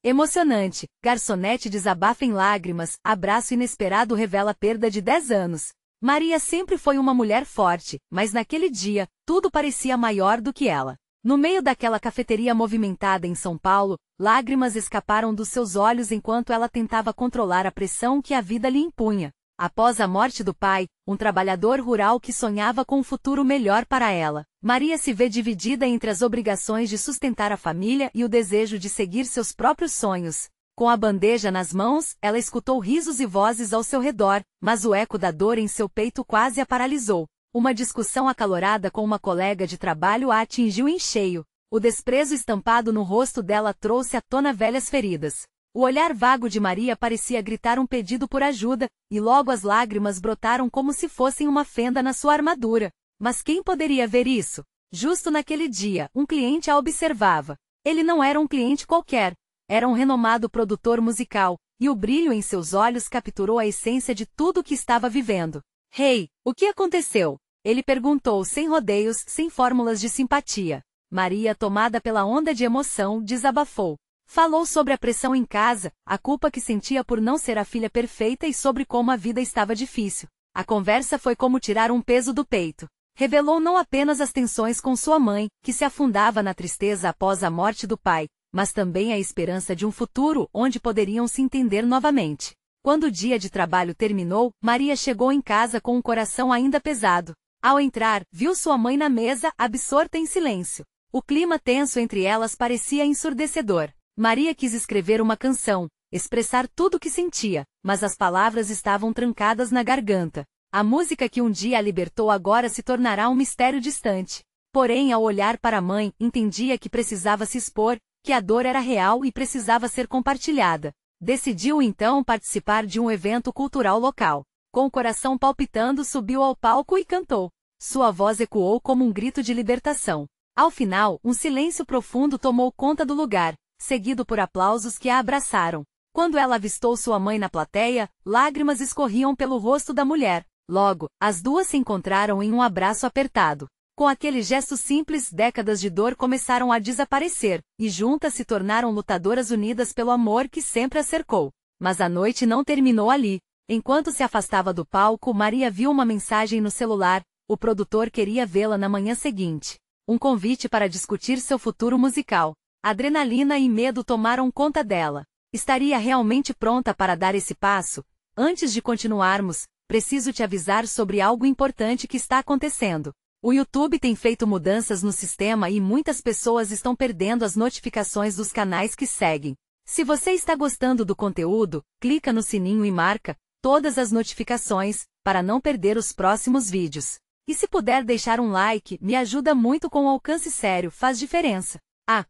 Emocionante, garçonete desabafa em lágrimas, abraço inesperado revela perda de 10 anos. Maria sempre foi uma mulher forte, mas naquele dia, tudo parecia maior do que ela. No meio daquela cafeteria movimentada em São Paulo, lágrimas escaparam dos seus olhos enquanto ela tentava controlar a pressão que a vida lhe impunha. Após a morte do pai, um trabalhador rural que sonhava com um futuro melhor para ela, Maria se vê dividida entre as obrigações de sustentar a família e o desejo de seguir seus próprios sonhos. Com a bandeja nas mãos, ela escutou risos e vozes ao seu redor, mas o eco da dor em seu peito quase a paralisou. Uma discussão acalorada com uma colega de trabalho a atingiu em cheio. O desprezo estampado no rosto dela trouxe à tona velhas feridas. O olhar vago de Maria parecia gritar um pedido por ajuda, e logo as lágrimas brotaram como se fossem uma fenda na sua armadura. Mas quem poderia ver isso? Justo naquele dia, um cliente a observava. Ele não era um cliente qualquer. Era um renomado produtor musical, e o brilho em seus olhos capturou a essência de tudo o que estava vivendo. Hey, o que aconteceu? Ele perguntou sem rodeios, sem fórmulas de simpatia. Maria, tomada pela onda de emoção, desabafou. Falou sobre a pressão em casa, a culpa que sentia por não ser a filha perfeita e sobre como a vida estava difícil. A conversa foi como tirar um peso do peito. Revelou não apenas as tensões com sua mãe, que se afundava na tristeza após a morte do pai, mas também a esperança de um futuro onde poderiam se entender novamente. Quando o dia de trabalho terminou, Maria chegou em casa com o coração ainda pesado. Ao entrar, viu sua mãe na mesa, absorta em silêncio. O clima tenso entre elas parecia ensurdecedor. Maria quis escrever uma canção, expressar tudo o que sentia, mas as palavras estavam trancadas na garganta. A música que um dia a libertou agora se tornará um mistério distante. Porém, ao olhar para a mãe, entendia que precisava se expor, que a dor era real e precisava ser compartilhada. Decidiu então participar de um evento cultural local. Com o coração palpitando, subiu ao palco e cantou. Sua voz ecoou como um grito de libertação. Ao final, um silêncio profundo tomou conta do lugar, seguido por aplausos que a abraçaram. Quando ela avistou sua mãe na plateia, lágrimas escorriam pelo rosto da mulher. Logo, as duas se encontraram em um abraço apertado. Com aquele gesto simples, décadas de dor começaram a desaparecer, e juntas se tornaram lutadoras unidas pelo amor que sempre a cercou. Mas a noite não terminou ali. Enquanto se afastava do palco, Maria viu uma mensagem no celular. O produtor queria vê-la na manhã seguinte. Um convite para discutir seu futuro musical. Adrenalina e medo tomaram conta dela. Estaria realmente pronta para dar esse passo? Antes de continuarmos, preciso te avisar sobre algo importante que está acontecendo. O YouTube tem feito mudanças no sistema e muitas pessoas estão perdendo as notificações dos canais que seguem. Se você está gostando do conteúdo, clica no sininho e marca todas as notificações, para não perder os próximos vídeos. E se puder deixar um like, me ajuda muito com o alcance sério, faz diferença.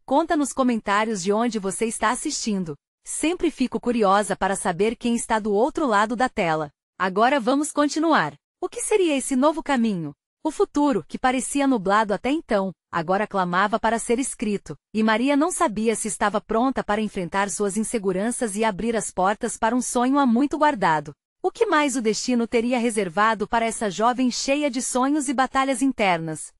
Conta nos comentários de onde você está assistindo. Sempre fico curiosa para saber quem está do outro lado da tela. Agora vamos continuar. O que seria esse novo caminho? O futuro, que parecia nublado até então, agora clamava para ser escrito, e Maria não sabia se estava pronta para enfrentar suas inseguranças e abrir as portas para um sonho há muito guardado. O que mais o destino teria reservado para essa jovem cheia de sonhos e batalhas internas?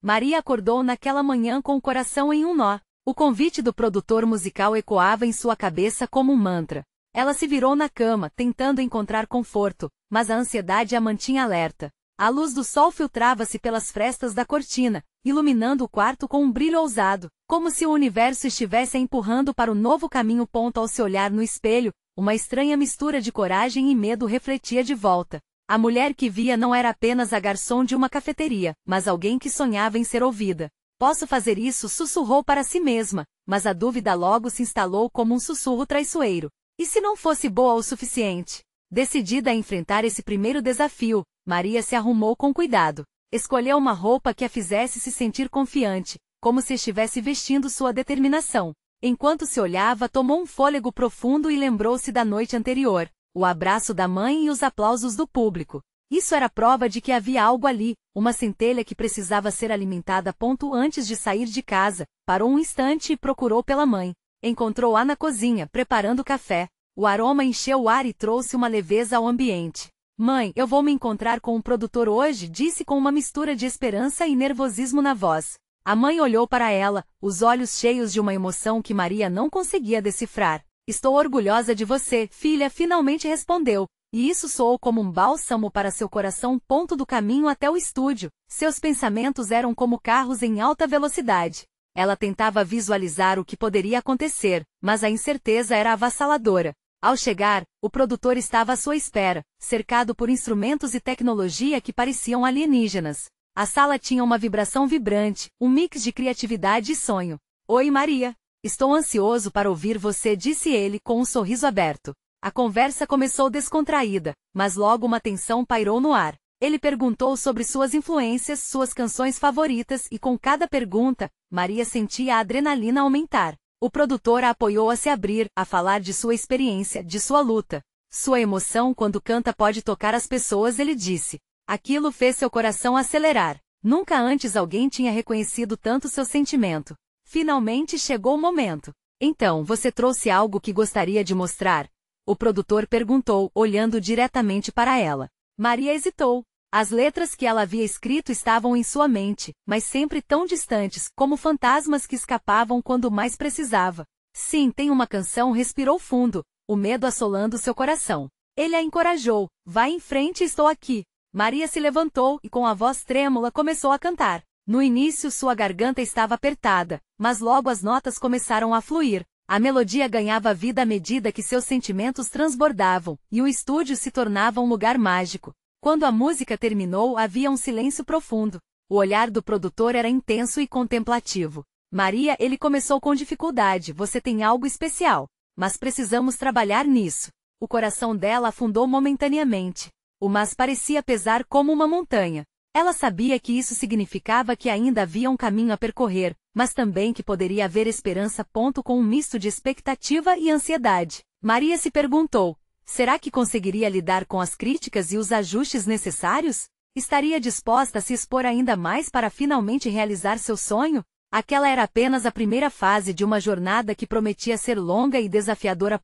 Maria acordou naquela manhã com o coração em um nó. O convite do produtor musical ecoava em sua cabeça como um mantra. Ela se virou na cama, tentando encontrar conforto, mas a ansiedade a mantinha alerta. A luz do sol filtrava-se pelas frestas da cortina, iluminando o quarto com um brilho ousado, como se o universo estivesse a empurrando para o novo caminho. Ao se olhar no espelho, uma estranha mistura de coragem e medo refletia de volta. A mulher que via não era apenas a garçom de uma cafeteria, mas alguém que sonhava em ser ouvida. Posso fazer isso? Sussurrou para si mesma, mas a dúvida logo se instalou como um sussurro traiçoeiro. E se não fosse boa o suficiente? Decidida a enfrentar esse primeiro desafio, Maria se arrumou com cuidado. Escolheu uma roupa que a fizesse se sentir confiante, como se estivesse vestindo sua determinação. Enquanto se olhava, tomou um fôlego profundo e lembrou-se da noite anterior. O abraço da mãe e os aplausos do público. Isso era prova de que havia algo ali, uma centelha que precisava ser alimentada. Antes de sair de casa, parou um instante e procurou pela mãe. Encontrou-a na cozinha, preparando café. O aroma encheu o ar e trouxe uma leveza ao ambiente. Mãe, eu vou me encontrar com um produtor hoje, disse com uma mistura de esperança e nervosismo na voz. A mãe olhou para ela, os olhos cheios de uma emoção que Maria não conseguia decifrar. Estou orgulhosa de você, filha, finalmente respondeu. E isso soou como um bálsamo para seu coração. Do caminho até o estúdio, seus pensamentos eram como carros em alta velocidade. Ela tentava visualizar o que poderia acontecer, mas a incerteza era avassaladora. Ao chegar, o produtor estava à sua espera, cercado por instrumentos e tecnologia que pareciam alienígenas. A sala tinha uma vibração vibrante, um mix de criatividade e sonho. Oi, Maria. Estou ansioso para ouvir você, disse ele com um sorriso aberto. A conversa começou descontraída, mas logo uma tensão pairou no ar. Ele perguntou sobre suas influências, suas canções favoritas e com cada pergunta, Maria sentia a adrenalina aumentar. O produtor a apoiou a se abrir, a falar de sua experiência, de sua luta. Sua emoção quando canta pode tocar as pessoas, ele disse. Aquilo fez seu coração acelerar. Nunca antes alguém tinha reconhecido tanto seu sentimento. Finalmente chegou o momento. Então, você trouxe algo que gostaria de mostrar? O produtor perguntou, olhando diretamente para ela. Maria hesitou. As letras que ela havia escrito estavam em sua mente, mas sempre tão distantes, como fantasmas que escapavam quando mais precisava. Sim, tem uma canção, respirou fundo, o medo assolando seu coração. Ele a encorajou. Vai em frente, estou aqui. Maria se levantou e com a voz trêmula começou a cantar. No início sua garganta estava apertada, mas logo as notas começaram a fluir. A melodia ganhava vida à medida que seus sentimentos transbordavam, e o estúdio se tornava um lugar mágico. Quando a música terminou, havia um silêncio profundo. O olhar do produtor era intenso e contemplativo. Maria, ele começou com dificuldade, você tem algo especial. Mas precisamos trabalhar nisso. O coração dela afundou momentaneamente. O mas parecia pesar como uma montanha. Ela sabia que isso significava que ainda havia um caminho a percorrer, mas também que poderia haver esperança. Com um misto de expectativa e ansiedade. Maria se perguntou, será que conseguiria lidar com as críticas e os ajustes necessários? Estaria disposta a se expor ainda mais para finalmente realizar seu sonho? Aquela era apenas a primeira fase de uma jornada que prometia ser longa e desafiadora.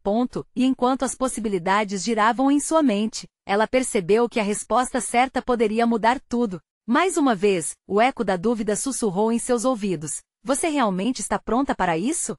E enquanto as possibilidades giravam em sua mente, ela percebeu que a resposta certa poderia mudar tudo. Mais uma vez, o eco da dúvida sussurrou em seus ouvidos. Você realmente está pronta para isso?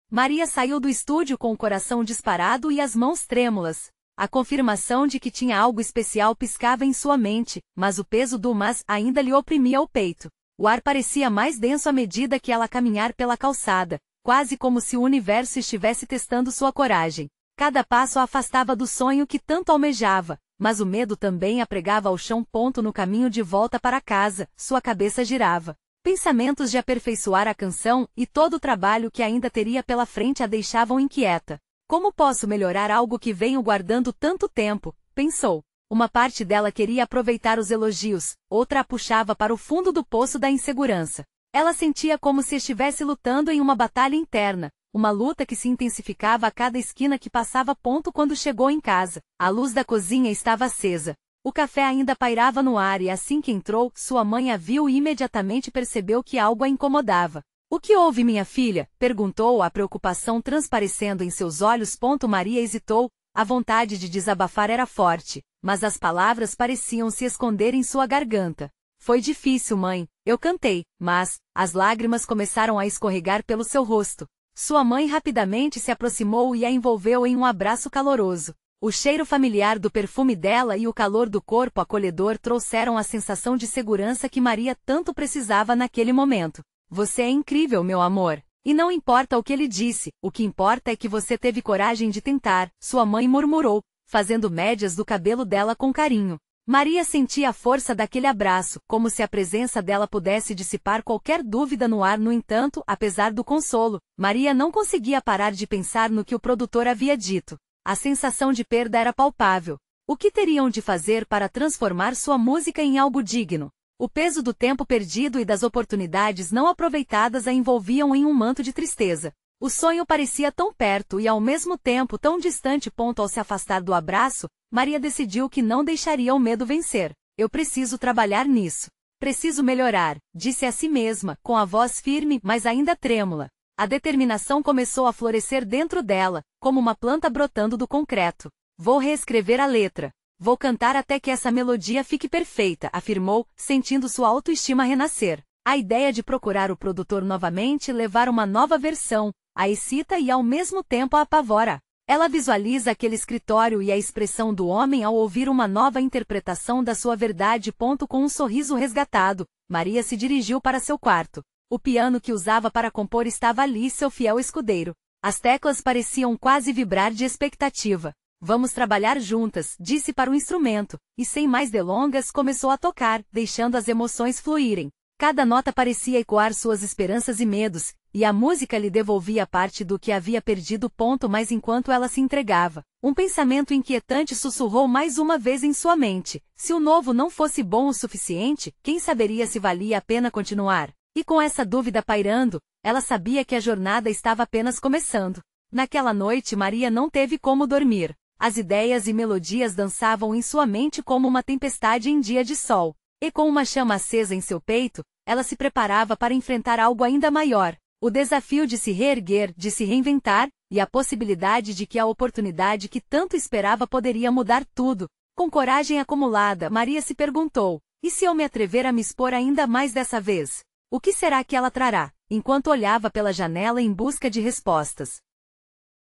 Maria saiu do estúdio com o coração disparado e as mãos trêmulas. A confirmação de que tinha algo especial piscava em sua mente, mas o peso do mas ainda lhe oprimia o peito. O ar parecia mais denso à medida que ela caminhava pela calçada, quase como se o universo estivesse testando sua coragem. Cada passo a afastava do sonho que tanto almejava, mas o medo também a pregava ao chão. No caminho de volta para casa, sua cabeça girava. Pensamentos de aperfeiçoar a canção e todo o trabalho que ainda teria pela frente a deixavam inquieta. Como posso melhorar algo que venho guardando tanto tempo? Pensou. Uma parte dela queria aproveitar os elogios, outra a puxava para o fundo do poço da insegurança. Ela sentia como se estivesse lutando em uma batalha interna, uma luta que se intensificava a cada esquina que passava. Quando chegou em casa, a luz da cozinha estava acesa. O café ainda pairava no ar e assim que entrou, sua mãe a viu e imediatamente percebeu que algo a incomodava. O que houve, minha filha? Perguntou, a preocupação transparecendo em seus olhos. Maria hesitou, a vontade de desabafar era forte, mas as palavras pareciam se esconder em sua garganta. Foi difícil, mãe, eu cantei, mas as lágrimas começaram a escorregar pelo seu rosto. Sua mãe rapidamente se aproximou e a envolveu em um abraço caloroso. O cheiro familiar do perfume dela e o calor do corpo acolhedor trouxeram a sensação de segurança que Maria tanto precisava naquele momento. Você é incrível, meu amor. E não importa o que ele disse, o que importa é que você teve coragem de tentar, sua mãe murmurou, fazendo médias do cabelo dela com carinho. Maria sentia a força daquele abraço, como se a presença dela pudesse dissipar qualquer dúvida no ar. No entanto, apesar do consolo, Maria não conseguia parar de pensar no que o produtor havia dito. A sensação de perda era palpável. O que teriam de fazer para transformar sua música em algo digno? O peso do tempo perdido e das oportunidades não aproveitadas a envolviam em um manto de tristeza. O sonho parecia tão perto e ao mesmo tempo tão distante. Ao se afastar do abraço, Maria decidiu que não deixaria o medo vencer. Eu preciso trabalhar nisso. Preciso melhorar, disse a si mesma, com a voz firme, mas ainda trêmula. A determinação começou a florescer dentro dela, como uma planta brotando do concreto. Vou reescrever a letra. Vou cantar até que essa melodia fique perfeita, afirmou, sentindo sua autoestima renascer. A ideia de procurar o produtor novamente levar uma nova versão a excita e ao mesmo tempo a apavora. Ela visualiza aquele escritório e a expressão do homem ao ouvir uma nova interpretação da sua verdade. Com um sorriso resgatado, Maria se dirigiu para seu quarto. O piano que usava para compor estava ali, seu fiel escudeiro. As teclas pareciam quase vibrar de expectativa. Vamos trabalhar juntas, disse para o instrumento, e sem mais delongas começou a tocar, deixando as emoções fluírem. Cada nota parecia ecoar suas esperanças e medos, e a música lhe devolvia parte do que havia perdido. Mas enquanto ela se entregava, um pensamento inquietante sussurrou mais uma vez em sua mente. Se o novo não fosse bom o suficiente, quem saberia se valia a pena continuar? E com essa dúvida pairando, ela sabia que a jornada estava apenas começando. Naquela noite Maria não teve como dormir. As ideias e melodias dançavam em sua mente como uma tempestade em dia de sol. E com uma chama acesa em seu peito, ela se preparava para enfrentar algo ainda maior. O desafio de se reerguer, de se reinventar, e a possibilidade de que a oportunidade que tanto esperava poderia mudar tudo. Com coragem acumulada, Maria se perguntou: e se eu me atrever a me expor ainda mais dessa vez? O que será que ela trará? Enquanto olhava pela janela em busca de respostas.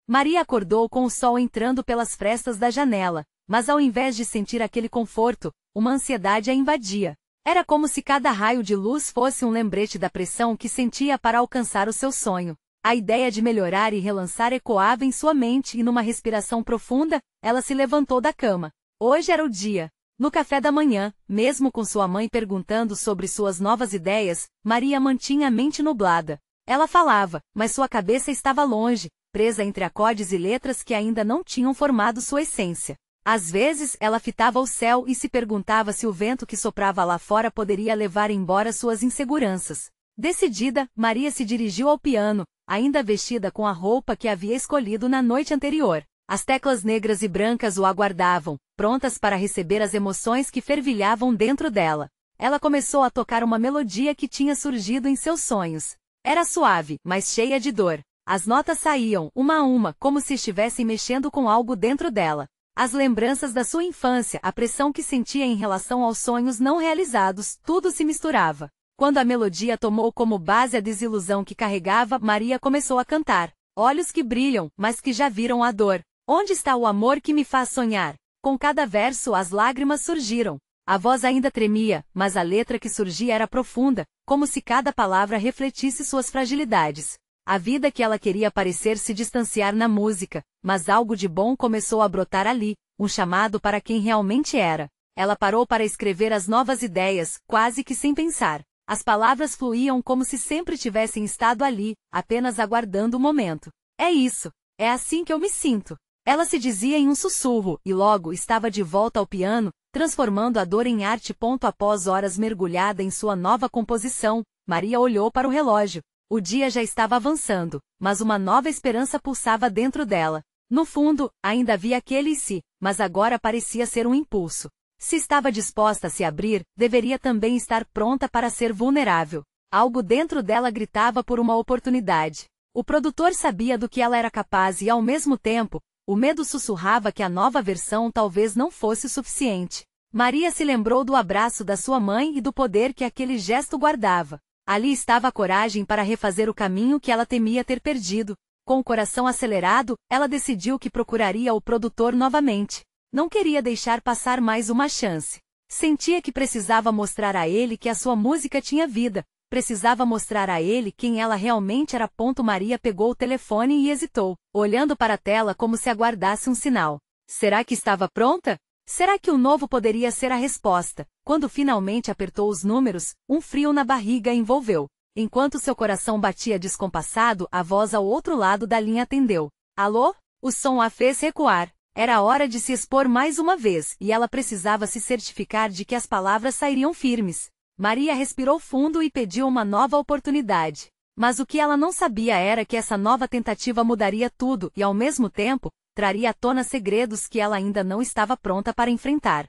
Maria acordou com o sol entrando pelas frestas da janela, mas ao invés de sentir aquele conforto, uma ansiedade a invadia. Era como se cada raio de luz fosse um lembrete da pressão que sentia para alcançar o seu sonho. A ideia de melhorar e relançar ecoava em sua mente e numa respiração profunda, ela se levantou da cama. Hoje era o dia. No café da manhã, mesmo com sua mãe perguntando sobre suas novas ideias, Maria mantinha a mente nublada. Ela falava, mas sua cabeça estava longe, presa entre acordes e letras que ainda não tinham formado sua essência. Às vezes, ela fitava o céu e se perguntava se o vento que soprava lá fora poderia levar embora suas inseguranças. Decidida, Maria se dirigiu ao piano, ainda vestida com a roupa que havia escolhido na noite anterior. As teclas negras e brancas o aguardavam, prontas para receber as emoções que fervilhavam dentro dela. Ela começou a tocar uma melodia que tinha surgido em seus sonhos. Era suave, mas cheia de dor. As notas saíam, uma a uma, como se estivessem mexendo com algo dentro dela. As lembranças da sua infância, a pressão que sentia em relação aos sonhos não realizados, tudo se misturava. Quando a melodia tomou como base a desilusão que carregava, Maria começou a cantar. Olhos que brilham, mas que já viram a dor. Onde está o amor que me faz sonhar? Com cada verso as lágrimas surgiram. A voz ainda tremia, mas a letra que surgia era profunda, como se cada palavra refletisse suas fragilidades. A vida que ela queria parecer se distanciar na música, mas algo de bom começou a brotar ali, um chamado para quem realmente era. Ela parou para escrever as novas ideias, quase que sem pensar. As palavras fluíam como se sempre tivessem estado ali, apenas aguardando o momento. É isso. É assim que eu me sinto. Ela se dizia em um sussurro, e logo estava de volta ao piano, transformando a dor em arte. Após horas mergulhada em sua nova composição, Maria olhou para o relógio. O dia já estava avançando, mas uma nova esperança pulsava dentro dela. No fundo, ainda havia aquele se, mas agora parecia ser um impulso. Se estava disposta a se abrir, deveria também estar pronta para ser vulnerável. Algo dentro dela gritava por uma oportunidade. O produtor sabia do que ela era capaz e, ao mesmo tempo, o medo sussurrava que a nova versão talvez não fosse o suficiente. Maria se lembrou do abraço da sua mãe e do poder que aquele gesto guardava. Ali estava a coragem para refazer o caminho que ela temia ter perdido. Com o coração acelerado, ela decidiu que procuraria o produtor novamente. Não queria deixar passar mais uma chance. Sentia que precisava mostrar a ele que a sua música tinha vida. Precisava mostrar a ele quem ela realmente era. Maria pegou o telefone e hesitou, olhando para a tela como se aguardasse um sinal. Será que estava pronta? Será que o novo poderia ser a resposta? Quando finalmente apertou os números, um frio na barriga a envolveu. Enquanto seu coração batia descompassado, a voz ao outro lado da linha atendeu. Alô? O som a fez recuar. Era hora de se expor mais uma vez, e ela precisava se certificar de que as palavras sairiam firmes. Maria respirou fundo e pediu uma nova oportunidade. Mas o que ela não sabia era que essa nova tentativa mudaria tudo e, ao mesmo tempo, traria à tona segredos que ela ainda não estava pronta para enfrentar.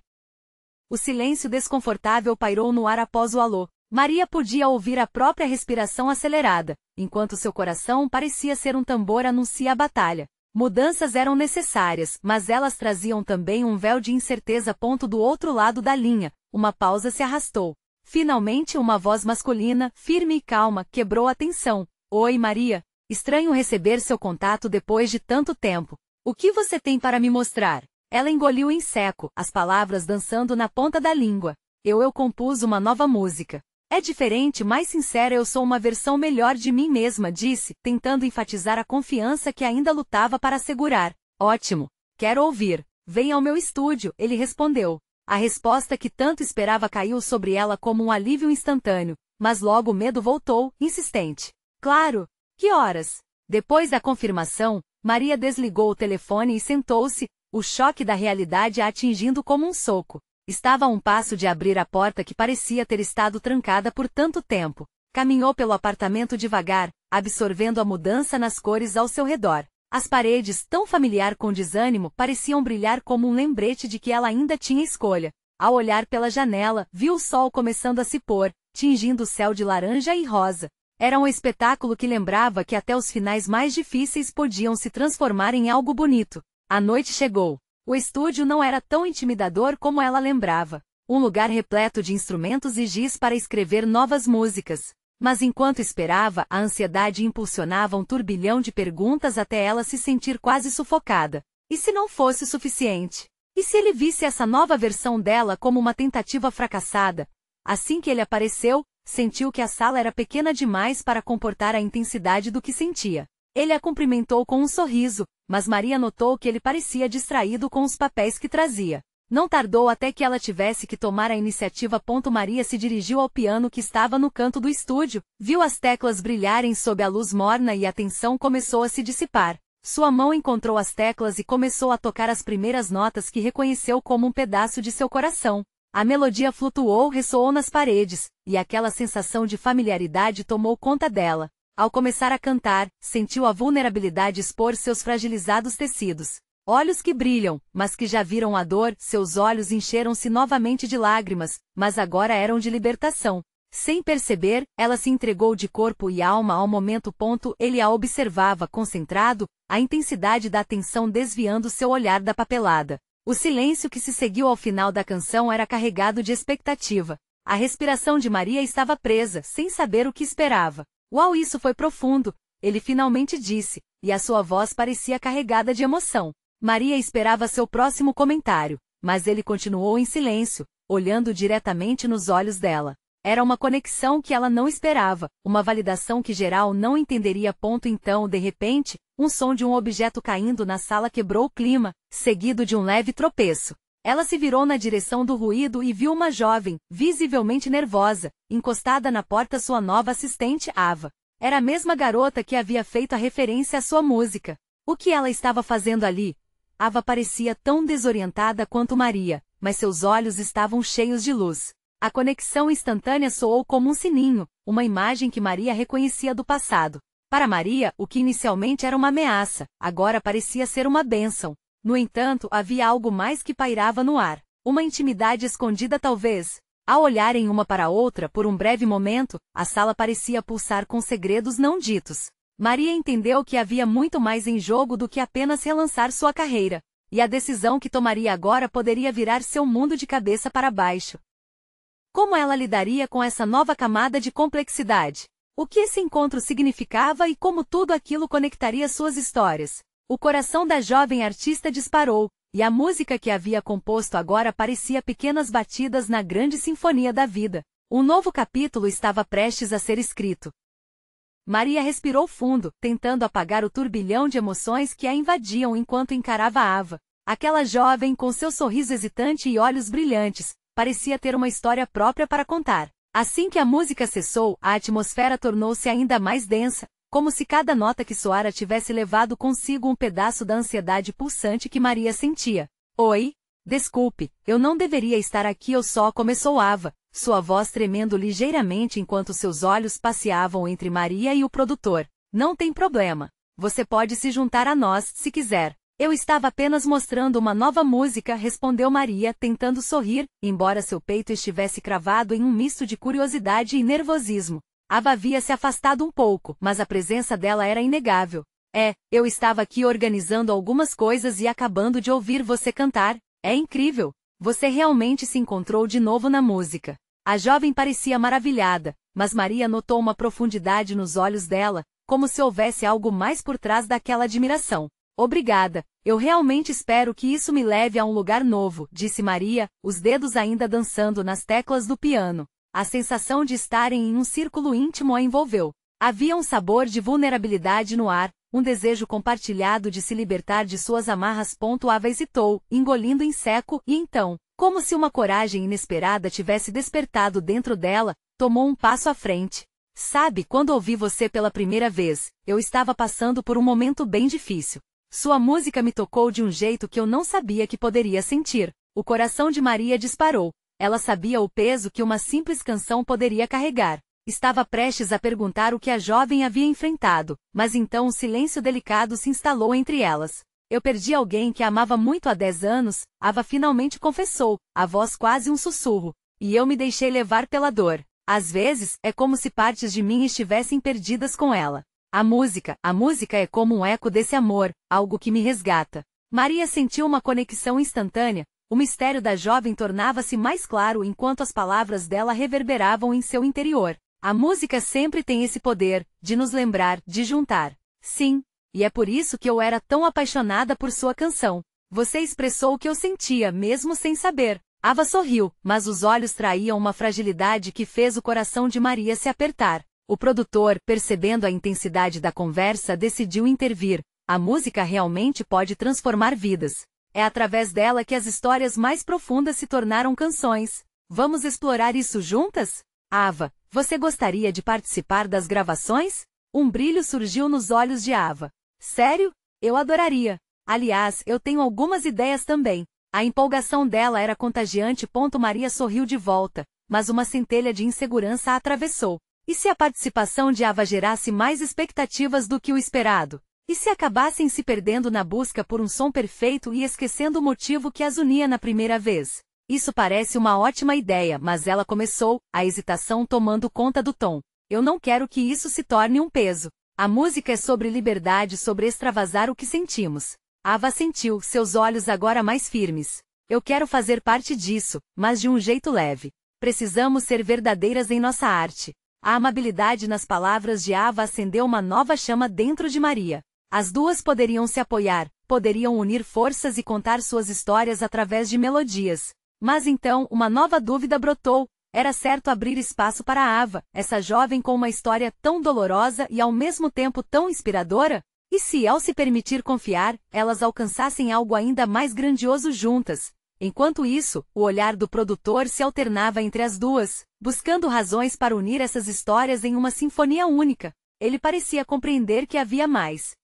O silêncio desconfortável pairou no ar após o alô. Maria podia ouvir a própria respiração acelerada, enquanto seu coração parecia ser um tambor anuncia a batalha. Mudanças eram necessárias, mas elas traziam também um véu de incerteza. Do outro lado da linha, uma pausa se arrastou. Finalmente uma voz masculina, firme e calma, quebrou a tensão. Oi, Maria. Estranho receber seu contato depois de tanto tempo. O que você tem para me mostrar? Ela engoliu em seco, as palavras dançando na ponta da língua. Eu compus uma nova música. É diferente, mais sincera, eu sou uma versão melhor de mim mesma, disse, tentando enfatizar a confiança que ainda lutava para assegurar. Ótimo. Quero ouvir. Venha ao meu estúdio, ele respondeu. A resposta que tanto esperava caiu sobre ela como um alívio instantâneo, mas logo o medo voltou, insistente. Claro. Que horas? Depois da confirmação, Maria desligou o telefone e sentou-se, o choque da realidade a atingindo como um soco. Estava a um passo de abrir a porta que parecia ter estado trancada por tanto tempo. Caminhou pelo apartamento devagar, absorvendo a mudança nas cores ao seu redor. As paredes, tão familiar com desânimo, pareciam brilhar como um lembrete de que ela ainda tinha escolha. Ao olhar pela janela, viu o sol começando a se pôr, tingindo o céu de laranja e rosa. Era um espetáculo que lembrava que até os finais mais difíceis podiam se transformar em algo bonito. A noite chegou. O estúdio não era tão intimidador como ela lembrava. Um lugar repleto de instrumentos e giz para escrever novas músicas. Mas enquanto esperava, a ansiedade impulsionava um turbilhão de perguntas até ela se sentir quase sufocada. E se não fosse o suficiente? E se ele visse essa nova versão dela como uma tentativa fracassada? Assim que ele apareceu, sentiu que a sala era pequena demais para comportar a intensidade do que sentia. Ele a cumprimentou com um sorriso, mas Maria notou que ele parecia distraído com os papéis que trazia. Não tardou até que ela tivesse que tomar a iniciativa. Maria se dirigiu ao piano que estava no canto do estúdio, viu as teclas brilharem sob a luz morna e a tensão começou a se dissipar. Sua mão encontrou as teclas e começou a tocar as primeiras notas que reconheceu como um pedaço de seu coração. A melodia flutuou, ressoou nas paredes, e aquela sensação de familiaridade tomou conta dela. Ao começar a cantar, sentiu a vulnerabilidade expor seus fragilizados tecidos. Olhos que brilham, mas que já viram a dor, seus olhos encheram-se novamente de lágrimas, mas agora eram de libertação. Sem perceber, ela se entregou de corpo e alma ao momento. Ele a observava concentrado, a intensidade da atenção desviando seu olhar da papelada. O silêncio que se seguiu ao final da canção era carregado de expectativa. A respiração de Maria estava presa, sem saber o que esperava. Uau, isso foi profundo, ele finalmente disse, e a sua voz parecia carregada de emoção. Maria esperava seu próximo comentário, mas ele continuou em silêncio, olhando diretamente nos olhos dela. Era uma conexão que ela não esperava, uma validação que geral não entenderia. Então, de repente, um som de um objeto caindo na sala quebrou o clima, seguido de um leve tropeço. Ela se virou na direção do ruído e viu uma jovem, visivelmente nervosa, encostada na porta. Sua nova assistente, Ava. Era a mesma garota que havia feito a referência à sua música. O que ela estava fazendo ali? Ava parecia tão desorientada quanto Maria, mas seus olhos estavam cheios de luz. A conexão instantânea soou como um sininho, uma imagem que Maria reconhecia do passado. Para Maria, o que inicialmente era uma ameaça, agora parecia ser uma bênção. No entanto, havia algo mais que pairava no ar. Uma intimidade escondida talvez. Ao olharem uma para a outra por um breve momento, a sala parecia pulsar com segredos não ditos. Maria entendeu que havia muito mais em jogo do que apenas relançar sua carreira. E a decisão que tomaria agora poderia virar seu mundo de cabeça para baixo. Como ela lidaria com essa nova camada de complexidade? O que esse encontro significava e como tudo aquilo conectaria suas histórias? O coração da jovem artista disparou, e a música que havia composto agora parecia pequenas batidas na grande sinfonia da vida. Um novo capítulo estava prestes a ser escrito. Maria respirou fundo, tentando apagar o turbilhão de emoções que a invadiam enquanto encarava Ava. Aquela jovem com seu sorriso hesitante e olhos brilhantes, parecia ter uma história própria para contar. Assim que a música cessou, a atmosfera tornou-se ainda mais densa, como se cada nota que soara tivesse levado consigo um pedaço da ansiedade pulsante que Maria sentia. Oi? Desculpe, eu não deveria estar aqui. Eu só começou Ava, sua voz tremendo ligeiramente enquanto seus olhos passeavam entre Maria e o produtor. Não tem problema. Você pode se juntar a nós, se quiser. Eu estava apenas mostrando uma nova música, respondeu Maria, tentando sorrir, embora seu peito estivesse cravado em um misto de curiosidade e nervosismo. Ava havia se afastado um pouco, mas a presença dela era inegável. Eu estava aqui organizando algumas coisas e acabando de ouvir você cantar. É incrível. Você realmente se encontrou de novo na música. A jovem parecia maravilhada, mas Maria notou uma profundidade nos olhos dela, como se houvesse algo mais por trás daquela admiração. Obrigada, eu realmente espero que isso me leve a um lugar novo, disse Maria, os dedos ainda dançando nas teclas do piano. A sensação de estarem em um círculo íntimo a envolveu. Havia um sabor de vulnerabilidade no ar, um desejo compartilhado de se libertar de suas amarras. Ava hesitou, engolindo em seco, e então, como se uma coragem inesperada tivesse despertado dentro dela, tomou um passo à frente. Sabe, quando ouvi você pela primeira vez, eu estava passando por um momento bem difícil. Sua música me tocou de um jeito que eu não sabia que poderia sentir. O coração de Maria disparou. Ela sabia o peso que uma simples canção poderia carregar. Estava prestes a perguntar o que a jovem havia enfrentado, mas então um silêncio delicado se instalou entre elas. Eu perdi alguém que amava muito há 10 anos, Ava finalmente confessou, a voz quase um sussurro. E eu me deixei levar pela dor. Às vezes, é como se partes de mim estivessem perdidas com ela. A música é como um eco desse amor, algo que me resgata. Maria sentiu uma conexão instantânea, o mistério da jovem tornava-se mais claro enquanto as palavras dela reverberavam em seu interior. A música sempre tem esse poder, de nos lembrar, de juntar. Sim, e é por isso que eu era tão apaixonada por sua canção. Você expressou o que eu sentia, mesmo sem saber. Ava sorriu, mas os olhos traíam uma fragilidade que fez o coração de Maria se apertar. O produtor, percebendo a intensidade da conversa, decidiu intervir. A música realmente pode transformar vidas. É através dela que as histórias mais profundas se tornaram canções. Vamos explorar isso juntas? Ava, você gostaria de participar das gravações? Um brilho surgiu nos olhos de Ava. Sério? Eu adoraria. Aliás, eu tenho algumas ideias também. A empolgação dela era contagiante. Maria sorriu de volta, mas uma centelha de insegurança a atravessou. E se a participação de Ava gerasse mais expectativas do que o esperado? E se acabassem se perdendo na busca por um som perfeito e esquecendo o motivo que as unia na primeira vez? Isso parece uma ótima ideia, mas ela começou, a hesitação tomando conta do tom. Eu não quero que isso se torne um peso. A música é sobre liberdade, sobre extravasar o que sentimos. Ava sentiu, seus olhos agora mais firmes. Eu quero fazer parte disso, mas de um jeito leve. Precisamos ser verdadeiras em nossa arte. A amabilidade nas palavras de Ava acendeu uma nova chama dentro de Maria. As duas poderiam se apoiar, poderiam unir forças e contar suas histórias através de melodias. Mas então, uma nova dúvida brotou. Era certo abrir espaço para Ava, essa jovem com uma história tão dolorosa e ao mesmo tempo tão inspiradora? E se, ao se permitir confiar, elas alcançassem algo ainda mais grandioso juntas? Enquanto isso, o olhar do produtor se alternava entre as duas, buscando razões para unir essas histórias em uma sinfonia única. Ele parecia compreender que havia mais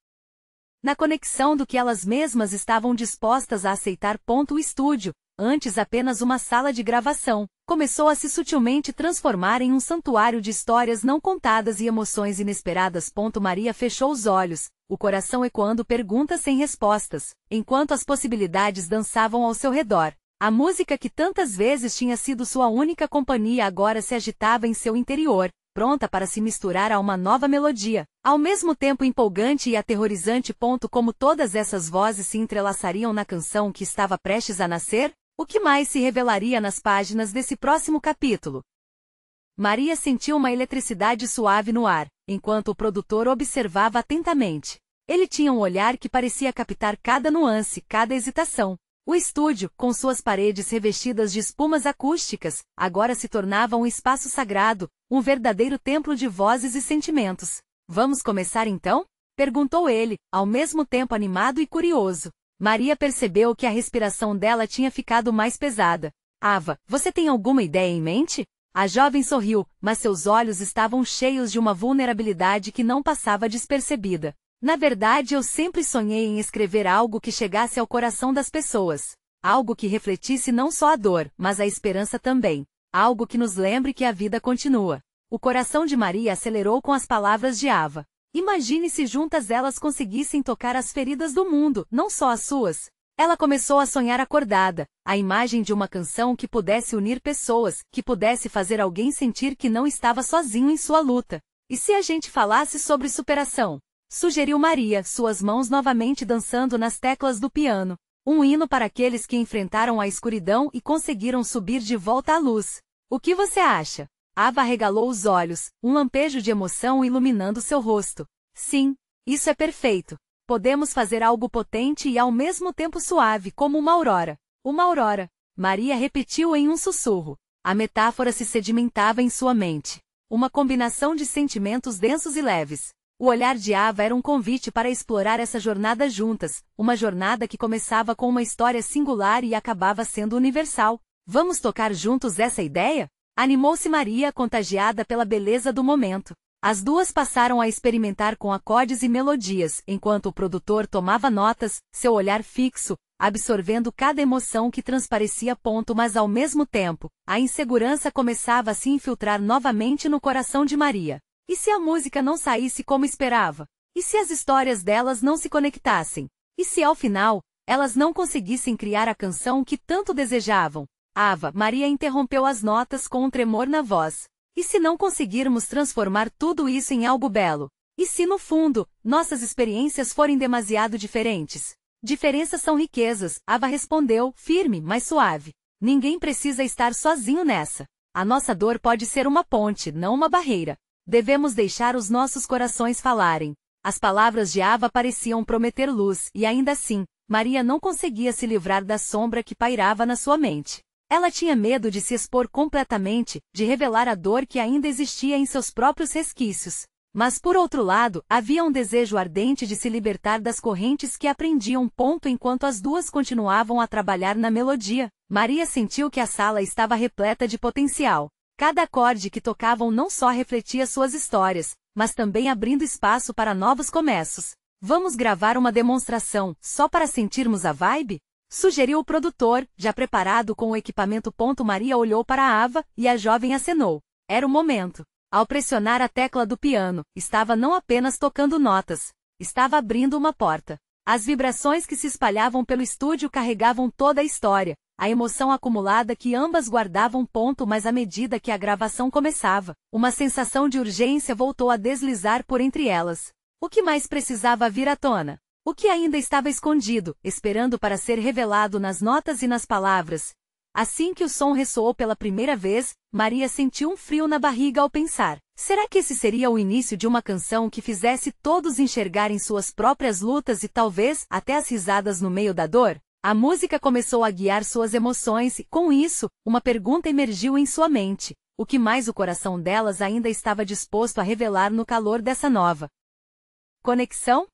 na conexão do que elas mesmas estavam dispostas a aceitar. O estúdio, antes apenas uma sala de gravação, começou a se sutilmente transformar em um santuário de histórias não contadas e emoções inesperadas. Maria fechou os olhos, o coração ecoando perguntas sem respostas, enquanto as possibilidades dançavam ao seu redor. A música que tantas vezes tinha sido sua única companhia agora se agitava em seu interior, pronta para se misturar a uma nova melodia, ao mesmo tempo empolgante e aterrorizante. Como todas essas vozes se entrelaçariam na canção que estava prestes a nascer? O que mais se revelaria nas páginas desse próximo capítulo? Maria sentiu uma eletricidade suave no ar, enquanto o produtor observava atentamente. Ele tinha um olhar que parecia captar cada nuance, cada hesitação. O estúdio, com suas paredes revestidas de espumas acústicas, agora se tornava um espaço sagrado, um verdadeiro templo de vozes e sentimentos. Vamos começar então? Perguntou ele, ao mesmo tempo animado e curioso. Maria percebeu que a respiração dela tinha ficado mais pesada. Ava, você tem alguma ideia em mente? A jovem sorriu, mas seus olhos estavam cheios de uma vulnerabilidade que não passava despercebida. Na verdade, eu sempre sonhei em escrever algo que chegasse ao coração das pessoas. Algo que refletisse não só a dor, mas a esperança também. Algo que nos lembre que a vida continua. O coração de Maria acelerou com as palavras de Ava. Imagine se juntas elas conseguissem tocar as feridas do mundo, não só as suas. Ela começou a sonhar acordada, a imagem de uma canção que pudesse unir pessoas, que pudesse fazer alguém sentir que não estava sozinho em sua luta. E se a gente falasse sobre superação? Sugeriu Maria, suas mãos novamente dançando nas teclas do piano. Um hino para aqueles que enfrentaram a escuridão e conseguiram subir de volta à luz. O que você acha? Ava arregalou os olhos, um lampejo de emoção iluminando seu rosto. Sim, isso é perfeito. Podemos fazer algo potente e ao mesmo tempo suave, como uma aurora. Uma aurora. Maria repetiu em um sussurro. A metáfora se sedimentava em sua mente. Uma combinação de sentimentos densos e leves. O olhar de Ava era um convite para explorar essa jornada juntas, uma jornada que começava com uma história singular e acabava sendo universal. Vamos tocar juntos essa ideia? Animou-se Maria, contagiada pela beleza do momento. As duas passaram a experimentar com acordes e melodias, enquanto o produtor tomava notas, seu olhar fixo, absorvendo cada emoção que transparecia. Mas ao mesmo tempo, a insegurança começava a se infiltrar novamente no coração de Maria. E se a música não saísse como esperava? E se as histórias delas não se conectassem? E se ao final, elas não conseguissem criar a canção que tanto desejavam? Ava, Maria interrompeu as notas com um tremor na voz. E se não conseguirmos transformar tudo isso em algo belo? E se no fundo, nossas experiências forem demasiado diferentes? Diferenças são riquezas, Ava respondeu, firme, mas suave. Ninguém precisa estar sozinho nessa. A nossa dor pode ser uma ponte, não uma barreira. Devemos deixar os nossos corações falarem. As palavras de Ava pareciam prometer luz, e ainda assim, Maria não conseguia se livrar da sombra que pairava na sua mente. Ela tinha medo de se expor completamente, de revelar a dor que ainda existia em seus próprios resquícios. Mas por outro lado, havia um desejo ardente de se libertar das correntes que aprendiam. Enquanto as duas continuavam a trabalhar na melodia, Maria sentiu que a sala estava repleta de potencial. Cada acorde que tocavam não só refletia suas histórias, mas também abrindo espaço para novos começos. Vamos gravar uma demonstração, só para sentirmos a vibe? Sugeriu o produtor, já preparado com o equipamento. Maria olhou para Ava, e a jovem acenou. Era o momento. Ao pressionar a tecla do piano, estava não apenas tocando notas, estava abrindo uma porta. As vibrações que se espalhavam pelo estúdio carregavam toda a história, a emoção acumulada que ambas guardavam. Mas à medida que a gravação começava, uma sensação de urgência voltou a deslizar por entre elas. O que mais precisava vir à tona? O que ainda estava escondido, esperando para ser revelado nas notas e nas palavras? Assim que o som ressoou pela primeira vez, Maria sentiu um frio na barriga ao pensar. Será que esse seria o início de uma canção que fizesse todos enxergarem suas próprias lutas e talvez até as risadas no meio da dor? A música começou a guiar suas emoções e, com isso, uma pergunta emergiu em sua mente. O que mais o coração delas ainda estava disposto a revelar no calor dessa nova conexão?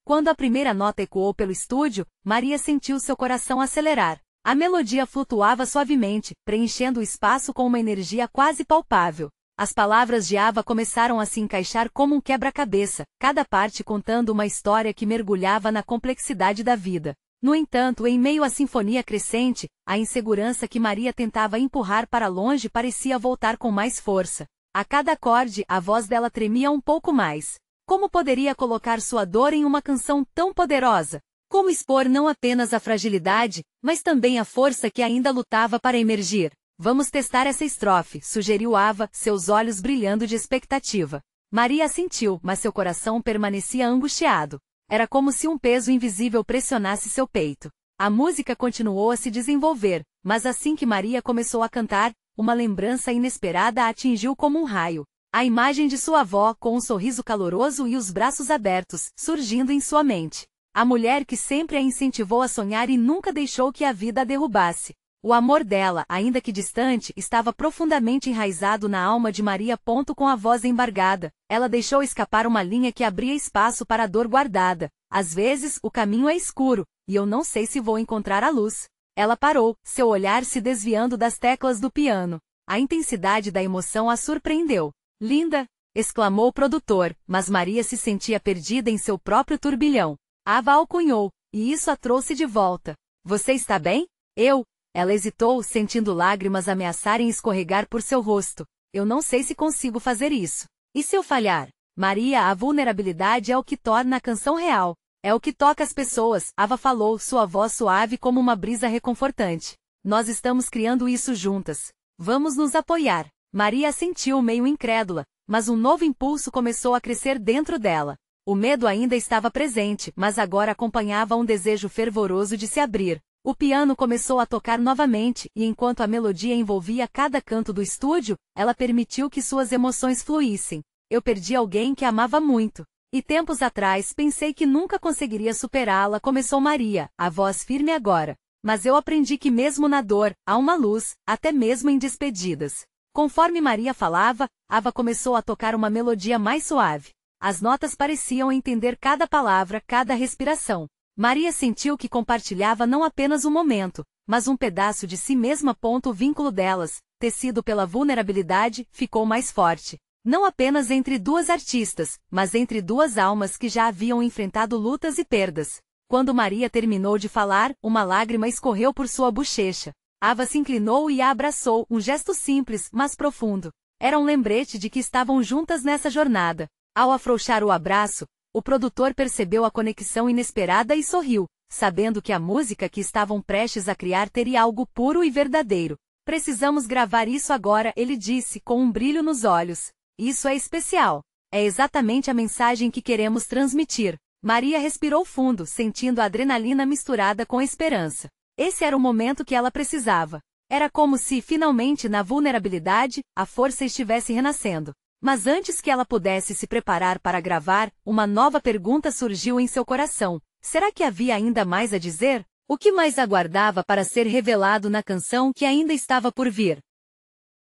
Quando a primeira nota ecoou pelo estúdio, Maria sentiu seu coração acelerar. A melodia flutuava suavemente, preenchendo o espaço com uma energia quase palpável. As palavras de Ava começaram a se encaixar como um quebra-cabeça, cada parte contando uma história que mergulhava na complexidade da vida. No entanto, em meio à sinfonia crescente, a insegurança que Maria tentava empurrar para longe parecia voltar com mais força. A cada acorde, a voz dela tremia um pouco mais. Como poderia colocar sua dor em uma canção tão poderosa? Como expor não apenas a fragilidade, mas também a força que ainda lutava para emergir? Vamos testar essa estrofe, sugeriu Ava, seus olhos brilhando de expectativa. Maria assentiu, mas seu coração permanecia angustiado. Era como se um peso invisível pressionasse seu peito. A música continuou a se desenvolver, mas assim que Maria começou a cantar, uma lembrança inesperada a atingiu como um raio. A imagem de sua avó, com um sorriso caloroso e os braços abertos, surgindo em sua mente. A mulher que sempre a incentivou a sonhar e nunca deixou que a vida a derrubasse. O amor dela, ainda que distante, estava profundamente enraizado na alma de Maria. Com a voz embargada, ela deixou escapar uma linha que abria espaço para a dor guardada. Às vezes, o caminho é escuro, e eu não sei se vou encontrar a luz. Ela parou, seu olhar se desviando das teclas do piano. A intensidade da emoção a surpreendeu. Linda! Exclamou o produtor, mas Maria se sentia perdida em seu próprio turbilhão. Ava alcunhou, e isso a trouxe de volta. Você está bem? Eu? Ela hesitou, sentindo lágrimas ameaçarem escorregar por seu rosto. Eu não sei se consigo fazer isso. E se eu falhar? Maria, a vulnerabilidade é o que torna a canção real. É o que toca as pessoas, Ava falou, sua voz suave como uma brisa reconfortante. Nós estamos criando isso juntas. Vamos nos apoiar. Maria assentiu meio incrédula, mas um novo impulso começou a crescer dentro dela. O medo ainda estava presente, mas agora acompanhava um desejo fervoroso de se abrir. O piano começou a tocar novamente, e enquanto a melodia envolvia cada canto do estúdio, ela permitiu que suas emoções fluíssem. Eu perdi alguém que amava muito. E tempos atrás pensei que nunca conseguiria superá-la, começou Maria, a voz firme agora. Mas eu aprendi que mesmo na dor, há uma luz, até mesmo em despedidas. Conforme Maria falava, Ava começou a tocar uma melodia mais suave. As notas pareciam entender cada palavra, cada respiração. Maria sentiu que compartilhava não apenas um momento, mas um pedaço de si mesma. O vínculo delas, tecido pela vulnerabilidade, ficou mais forte. Não apenas entre duas artistas, mas entre duas almas que já haviam enfrentado lutas e perdas. Quando Maria terminou de falar, uma lágrima escorreu por sua bochecha. Ava se inclinou e a abraçou, um gesto simples, mas profundo. Era um lembrete de que estavam juntas nessa jornada. Ao afrouxar o abraço, o produtor percebeu a conexão inesperada e sorriu, sabendo que a música que estavam prestes a criar teria algo puro e verdadeiro. Precisamos gravar isso agora, ele disse, com um brilho nos olhos. Isso é especial. É exatamente a mensagem que queremos transmitir. Maria respirou fundo, sentindo a adrenalina misturada com a esperança. Esse era o momento que ela precisava. Era como se, finalmente, na vulnerabilidade, a força estivesse renascendo. Mas antes que ela pudesse se preparar para gravar, uma nova pergunta surgiu em seu coração. Será que havia ainda mais a dizer? O que mais aguardava para ser revelado na canção que ainda estava por vir?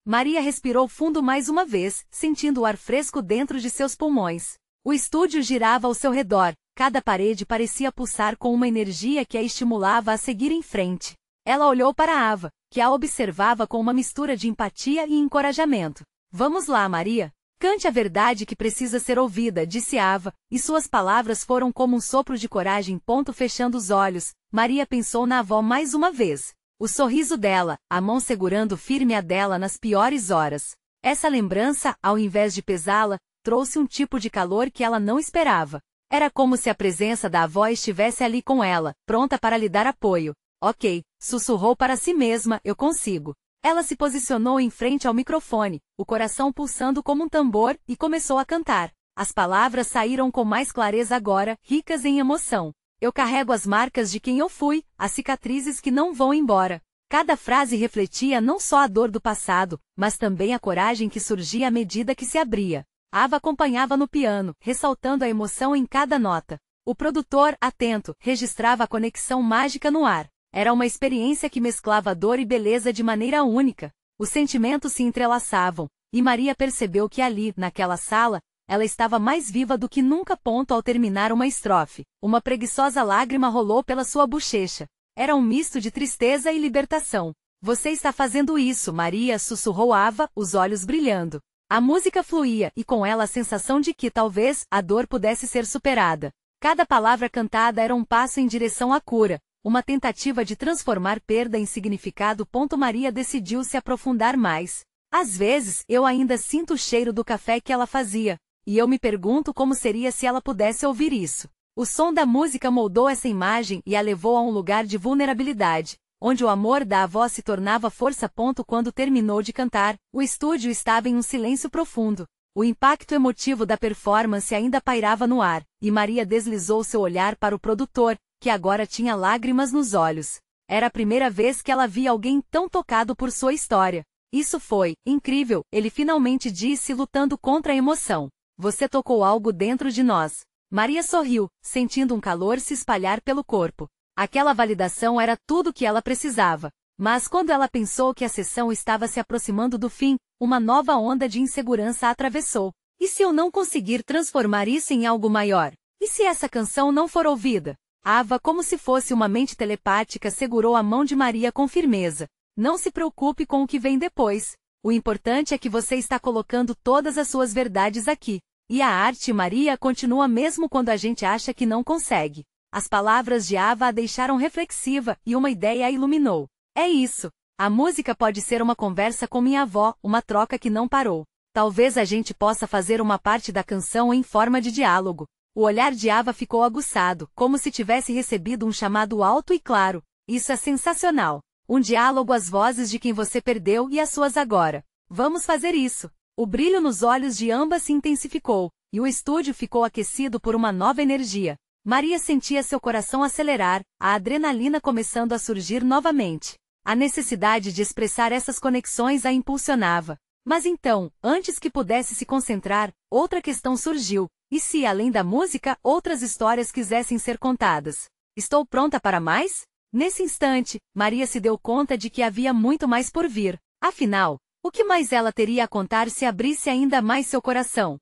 Maria respirou fundo mais uma vez, sentindo o ar fresco dentro de seus pulmões. O estúdio girava ao seu redor, cada parede parecia pulsar com uma energia que a estimulava a seguir em frente. Ela olhou para Ava, que a observava com uma mistura de empatia e encorajamento. Vamos lá, Maria. Cante a verdade que precisa ser ouvida, disse Ava, e suas palavras foram como um sopro de coragem. Fechando os olhos, Maria pensou na avó mais uma vez. O sorriso dela, a mão segurando firme a dela nas piores horas. Essa lembrança, ao invés de pesá-la, trouxe um tipo de calor que ela não esperava. Era como se a presença da avó estivesse ali com ela, pronta para lhe dar apoio. Ok, sussurrou para si mesma, eu consigo. Ela se posicionou em frente ao microfone, o coração pulsando como um tambor, e começou a cantar. As palavras saíram com mais clareza agora, ricas em emoção. Eu carrego as marcas de quem eu fui, as cicatrizes que não vão embora. Cada frase refletia não só a dor do passado, mas também a coragem que surgia à medida que se abria. Ava acompanhava no piano, ressaltando a emoção em cada nota. O produtor, atento, registrava a conexão mágica no ar. Era uma experiência que mesclava dor e beleza de maneira única. Os sentimentos se entrelaçavam, e Maria percebeu que ali, naquela sala, ela estava mais viva do que nunca. Ao terminar uma estrofe, uma preguiçosa lágrima rolou pela sua bochecha. Era um misto de tristeza e libertação. Você está fazendo isso, Maria, sussurrou Ava, os olhos brilhando. A música fluía, e com ela a sensação de que, talvez, a dor pudesse ser superada. Cada palavra cantada era um passo em direção à cura, uma tentativa de transformar perda em significado. Maria decidiu se aprofundar mais. Às vezes, eu ainda sinto o cheiro do café que ela fazia, e eu me pergunto como seria se ela pudesse ouvir isso. O som da música moldou essa imagem e a levou a um lugar de vulnerabilidade, onde o amor da avó se tornava força. Quando terminou de cantar, o estúdio estava em um silêncio profundo. O impacto emotivo da performance ainda pairava no ar, e Maria deslizou seu olhar para o produtor, que agora tinha lágrimas nos olhos. Era a primeira vez que ela via alguém tão tocado por sua história. Isso foi incrível, ele finalmente disse, lutando contra a emoção. Você tocou algo dentro de nós. Maria sorriu, sentindo um calor se espalhar pelo corpo. Aquela validação era tudo que ela precisava. Mas quando ela pensou que a sessão estava se aproximando do fim, uma nova onda de insegurança a atravessou. E se eu não conseguir transformar isso em algo maior? E se essa canção não for ouvida? Ava, como se fosse uma mente telepática, segurou a mão de Maria com firmeza. Não se preocupe com o que vem depois. O importante é que você está colocando todas as suas verdades aqui. E a arte, Maria, continua mesmo quando a gente acha que não consegue. As palavras de Ava a deixaram reflexiva, e uma ideia a iluminou. É isso. A música pode ser uma conversa com minha avó, uma troca que não parou. Talvez a gente possa fazer uma parte da canção em forma de diálogo. O olhar de Ava ficou aguçado, como se tivesse recebido um chamado alto e claro. Isso é sensacional. Um diálogo às vozes de quem você perdeu e às suas agora. Vamos fazer isso. O brilho nos olhos de ambas se intensificou, e o estúdio ficou aquecido por uma nova energia. Maria sentia seu coração acelerar, a adrenalina começando a surgir novamente. A necessidade de expressar essas conexões a impulsionava. Mas então, antes que pudesse se concentrar, outra questão surgiu. E se, além da música, outras histórias quisessem ser contadas? Estou pronta para mais? Nesse instante, Maria se deu conta de que havia muito mais por vir. Afinal, o que mais ela teria a contar se abrisse ainda mais seu coração?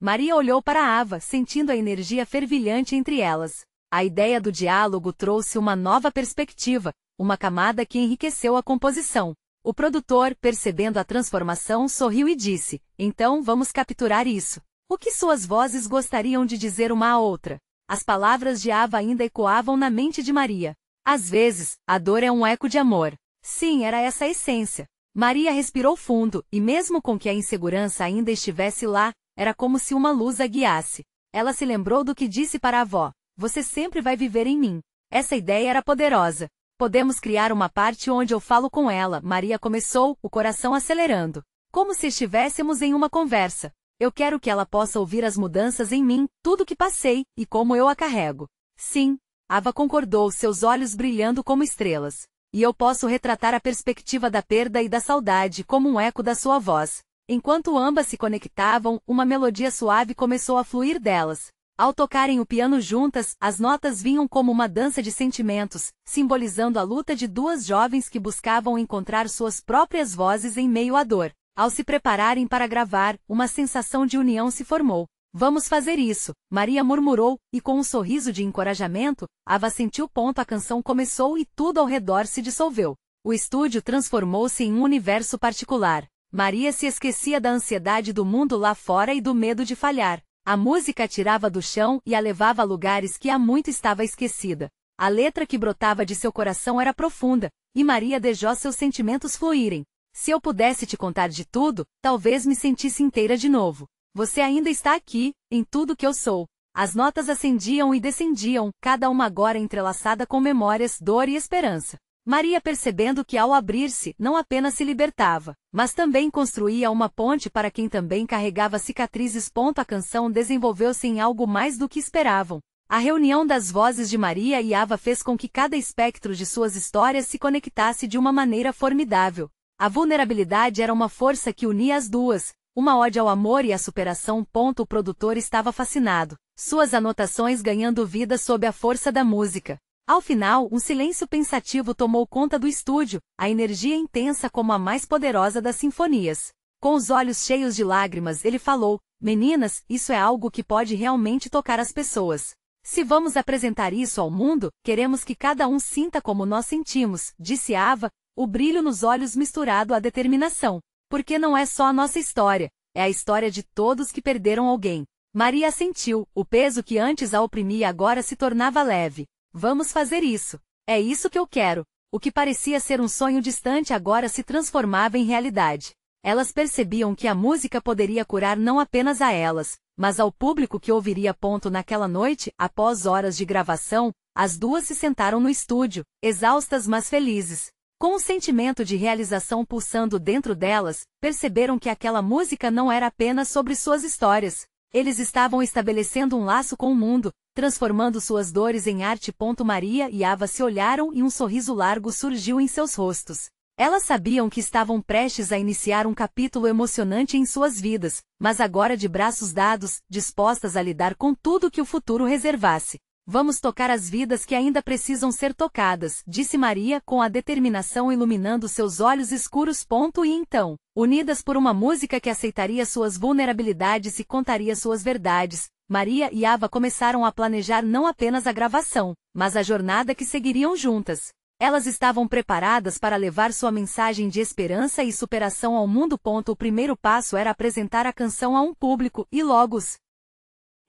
Maria olhou para Ava, sentindo a energia fervilhante entre elas. A ideia do diálogo trouxe uma nova perspectiva, uma camada que enriqueceu a composição. O produtor, percebendo a transformação, sorriu e disse: então vamos capturar isso. O que suas vozes gostariam de dizer uma à outra? As palavras de Ava ainda ecoavam na mente de Maria. Às vezes, a dor é um eco de amor. Sim, era essa a essência. Maria respirou fundo, e mesmo com que a insegurança ainda estivesse lá, era como se uma luz a guiasse. Ela se lembrou do que disse para a avó: você sempre vai viver em mim. Essa ideia era poderosa. Podemos criar uma parte onde eu falo com ela, Maria começou, o coração acelerando. Como se estivéssemos em uma conversa. Eu quero que ela possa ouvir as mudanças em mim, tudo que passei, e como eu a carrego. Sim, Ava concordou, seus olhos brilhando como estrelas. E eu posso retratar a perspectiva da perda e da saudade como um eco da sua voz. Enquanto ambas se conectavam, uma melodia suave começou a fluir delas. Ao tocarem o piano juntas, as notas vinham como uma dança de sentimentos, simbolizando a luta de duas jovens que buscavam encontrar suas próprias vozes em meio à dor. Ao se prepararem para gravar, uma sensação de união se formou. Vamos fazer isso, Maria murmurou, e com um sorriso de encorajamento, Ava sentiu ponto a canção começou e tudo ao redor se dissolveu. O estúdio transformou-se em um universo particular. Maria se esquecia da ansiedade do mundo lá fora e do medo de falhar. A música a tirava do chão e a levava a lugares que há muito estava esquecida. A letra que brotava de seu coração era profunda, e Maria deixou seus sentimentos fluírem. Se eu pudesse te contar de tudo, talvez me sentisse inteira de novo. Você ainda está aqui, em tudo que eu sou. As notas ascendiam e descendiam, cada uma agora entrelaçada com memórias, dor e esperança. Maria percebendo que ao abrir-se, não apenas se libertava, mas também construía uma ponte para quem também carregava cicatrizes. A canção desenvolveu-se em algo mais do que esperavam. A reunião das vozes de Maria e Ava fez com que cada espectro de suas histórias se conectasse de uma maneira formidável. A vulnerabilidade era uma força que unia as duas, uma ode ao amor e à superação. O produtor estava fascinado, suas anotações ganhando vida sob a força da música. Ao final, um silêncio pensativo tomou conta do estúdio, a energia intensa como a mais poderosa das sinfonias. Com os olhos cheios de lágrimas, ele falou: meninas, isso é algo que pode realmente tocar as pessoas. Se vamos apresentar isso ao mundo, queremos que cada um sinta como nós sentimos, disse Ava, o brilho nos olhos misturado à determinação. Porque não é só a nossa história, é a história de todos que perderam alguém. Maria assentiu, o peso que antes a oprimia agora se tornava leve. Vamos fazer isso. É isso que eu quero. O que parecia ser um sonho distante agora se transformava em realidade. Elas percebiam que a música poderia curar não apenas a elas, mas ao público que ouviria. Naquela noite, após horas de gravação, as duas se sentaram no estúdio, exaustas mas felizes. Com um sentimento de realização pulsando dentro delas, perceberam que aquela música não era apenas sobre suas histórias. Eles estavam estabelecendo um laço com o mundo, transformando suas dores em arte. Maria e Ava se olharam e um sorriso largo surgiu em seus rostos. Elas sabiam que estavam prestes a iniciar um capítulo emocionante em suas vidas, mas agora de braços dados, dispostas a lidar com tudo que o futuro reservasse. Vamos tocar as vidas que ainda precisam ser tocadas, disse Maria com a determinação iluminando seus olhos escuros. E então, unidas por uma música que aceitaria suas vulnerabilidades e contaria suas verdades, Maria e Ava começaram a planejar não apenas a gravação, mas a jornada que seguiriam juntas. Elas estavam preparadas para levar sua mensagem de esperança e superação ao mundo. O primeiro passo era apresentar a canção a um público, e logo os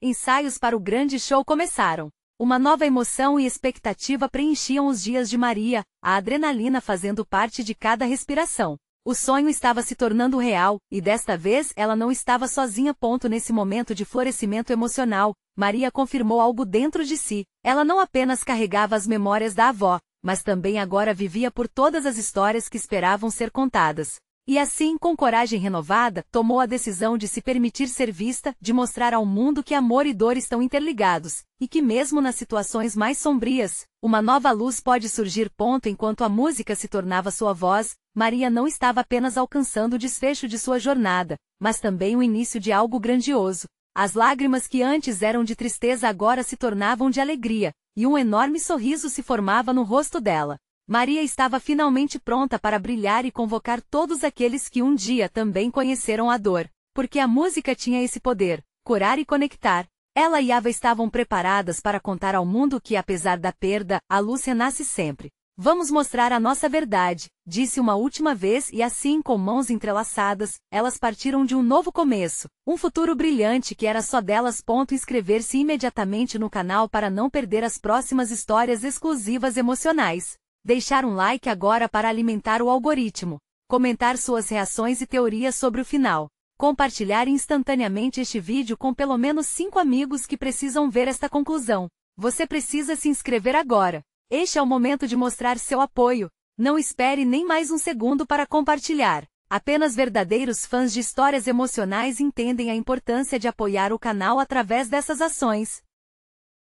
ensaios para o grande show começaram. Uma nova emoção e expectativa preenchiam os dias de Maria, a adrenalina fazendo parte de cada respiração. O sonho estava se tornando real, e desta vez ela não estava sozinha. Nesse momento de florescimento emocional, Maria confirmou algo dentro de si. Ela não apenas carregava as memórias da avó, mas também agora vivia por todas as histórias que esperavam ser contadas. E assim, com coragem renovada, tomou a decisão de se permitir ser vista, de mostrar ao mundo que amor e dor estão interligados, e que mesmo nas situações mais sombrias, uma nova luz pode surgir. Enquanto a música se tornava sua voz, Maria não estava apenas alcançando o desfecho de sua jornada, mas também o início de algo grandioso. As lágrimas que antes eram de tristeza agora se tornavam de alegria, e um enorme sorriso se formava no rosto dela. Maria estava finalmente pronta para brilhar e convocar todos aqueles que um dia também conheceram a dor, porque a música tinha esse poder, curar e conectar. Ela e Ava estavam preparadas para contar ao mundo que, apesar da perda, a luz renasce sempre. Vamos mostrar a nossa verdade, disse uma última vez, e assim, com mãos entrelaçadas, elas partiram de um novo começo, um futuro brilhante que era só delas. Inscrever-se imediatamente no canal para não perder as próximas histórias exclusivas emocionais. Deixar um like agora para alimentar o algoritmo. Comentar suas reações e teorias sobre o final. Compartilhar instantaneamente este vídeo com pelo menos 5 amigos que precisam ver esta conclusão. Você precisa se inscrever agora. Este é o momento de mostrar seu apoio. Não espere nem mais um segundo para compartilhar. Apenas verdadeiros fãs de histórias emocionais entendem a importância de apoiar o canal através dessas ações.